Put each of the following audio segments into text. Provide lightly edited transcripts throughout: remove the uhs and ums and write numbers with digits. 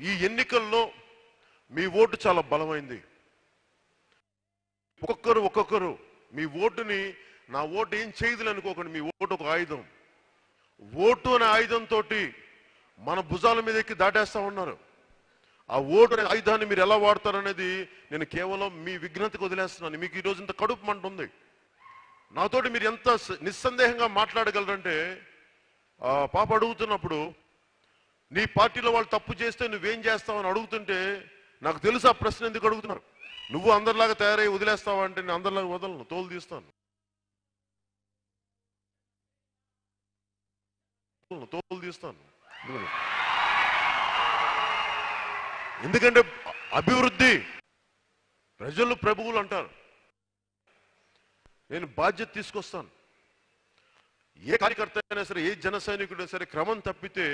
ఈ ఎన్నికల్లో మీ ఓటు చాలా బలమైంది. ఒక్కొక్కరు మీ ఓటుని నా ఓటు ఏం చేయదులు అనుకోకండి. మీ ఓటు ఒక ఆయుధం. ఓటు అనే ఆయుధంతో మన భుజాల మీద ఎక్కి దాటేస్తా ఉన్నారు. ఆ ఓటు అనే ఆయుధాన్ని మీరు ఎలా వాడతారనేది నేను కేవలం మీ విఘ్నతకు వదిలేస్తున్నాను. మీకు ఈరోజు ఇంత కడుపు మంట ఉంది. నాతోటి మీరు ఎంత నిస్సందేహంగా మాట్లాడగలరంటే, పాప అడుగుతున్నప్పుడు నీ పార్టీలో వాళ్ళు తప్పు చేస్తే నువ్వేం చేస్తావని అడుగుతుంటే నాకు తెలుసు ఆ ప్రశ్న ఎందుకు అడుగుతున్నారు. నువ్వు అందరిలాగా తయారై వదిలేస్తావా అంటే నేను అందరిలాగా వదలను, తోలు తీస్తాను. ఎందుకంటే అభివృద్ధి ప్రజలు ప్రభువులు అంటారు. నేను బాధ్యత తీసుకొస్తాను. ఏ కార్యకర్త అయినా సరే, ఏ జన సైనికుడైనా సరే క్రమం తప్పితే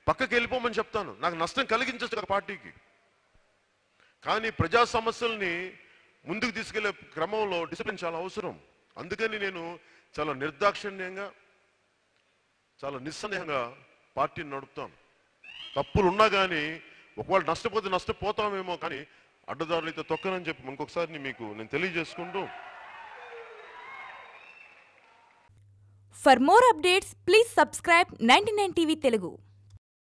పక్కకి వెళ్ళిపోమని చెప్తాను. నాకు నష్టం కలిగించచ్చు పార్టీకి. కానీ ప్రజా సమస్యల్ని ముందుకు తీసుకెళ్లే క్రమంలో డిసిప్లిన్ చాలా అవసరం. అందుకని నేను చాలా నిర్దాక్షిణ్యంగా, చాలా నిస్సందేహంగా పార్టీని నడుపుతాను. తప్పులు ఉన్నా కానీ ఒకవేళ నష్టపోతే నష్టపోతామేమో, కానీ అడ్డదారులు అయితే తొక్కనని చెప్పి ఇంకొకసారి మీకు నేను తెలియజేసుకుంటూ. For more updates, please subscribe 99 TV Telugu.